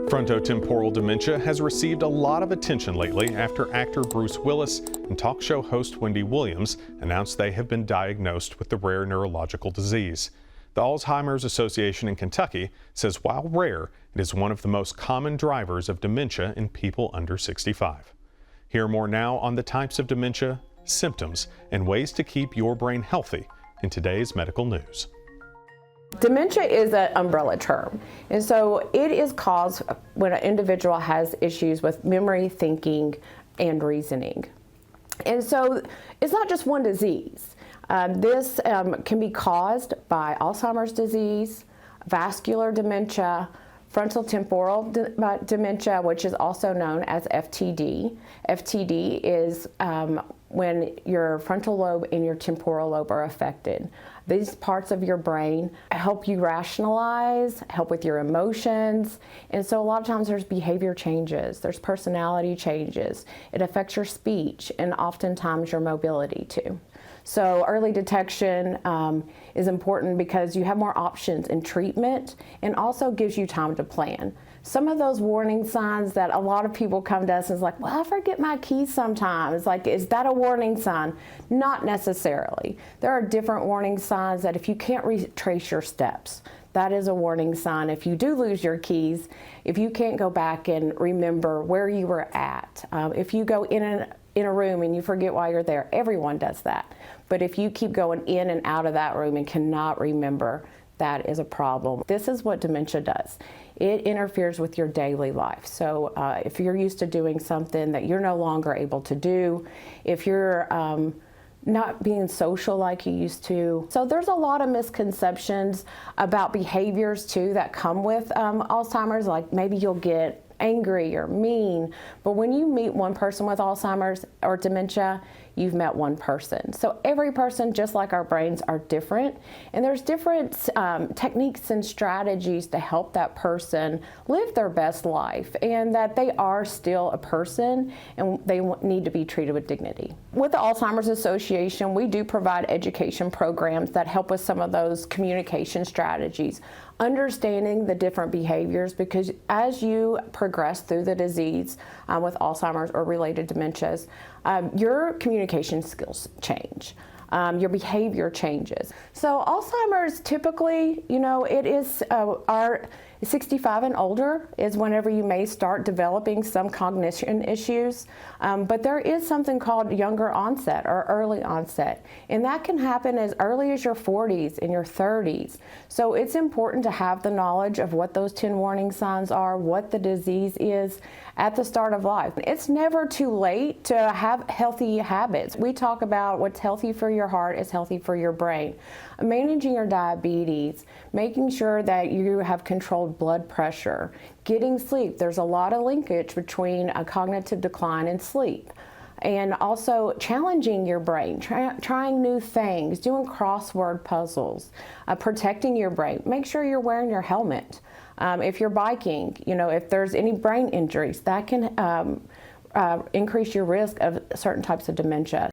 Frontotemporal dementia has received a lot of attention lately after actor Bruce Willis and talk show host Wendy Williams announced they have been diagnosed with the rare neurological disease. The Alzheimer's Association in Kentucky says while rare, it is one of the most common drivers of dementia in people under 65. Hear more now on the types of dementia, symptoms, and ways to keep your brain healthy in today's medical news. Dementia is an umbrella term, and so it is caused when an individual has issues with memory, thinking, and reasoning. And so it's not just one disease. This can be caused by Alzheimer's disease, vascular dementia, frontotemporal dementia, which is also known as FTD. FTD is when your frontal lobe and your temporal lobe are affected. These parts of your brain help you rationalize, help with your emotions, and so a lot of times there's behavior changes, there's personality changes. It affects your speech and oftentimes your mobility too. So early detection is important because you have more options in treatment and also gives you time to plan. Some of those warning signs that a lot of people come to us and is like, well, I forget my keys sometimes. Like, is that a warning sign? Not necessarily. There are different warning signs that if you can't retrace your steps, that is a warning sign. If you do lose your keys, if you can't go back and remember where you were at, if you go in a room and you forget why you're there, everyone does that. But if you keep going in and out of that room and cannot remember, that is a problem. This is what dementia does. It interferes with your daily life. So if you're used to doing something that you're no longer able to do, if you're not being social like you used to. So there's a lot of misconceptions about behaviors too that come with Alzheimer's, like maybe you'll get angry or mean, but when you meet one person with Alzheimer's or dementia, you've met one person. So every person, just like our brains, are different, and there's different techniques and strategies to help that person live their best life, and that they are still a person and they need to be treated with dignity. With the Alzheimer's Association, we do provide education programs that help with some of those communication strategies, understanding the different behaviors, because as you progress through the disease with Alzheimer's or related dementias, your communication skills change. Your behavior changes. So Alzheimer's typically, it is our 65 and older is whenever you may start developing some cognition issues, but there is something called younger onset or early onset, and that can happen as early as your 40s and your 30s. So it's important to have the knowledge of what those 10 warning signs are, what the disease is at the start of life. It's never too late to have healthy habits. We talk about what's healthy for your heart is healthy for your brain. Managing your diabetes, making sure that you have controlled blood pressure, getting sleep. There's a lot of linkage between a cognitive decline and sleep. And also challenging your brain, trying new things, doing crossword puzzles, protecting your brain. Make sure you're wearing your helmet. If you're biking, if there's any brain injuries, that can increase your risk of certain types of dementia.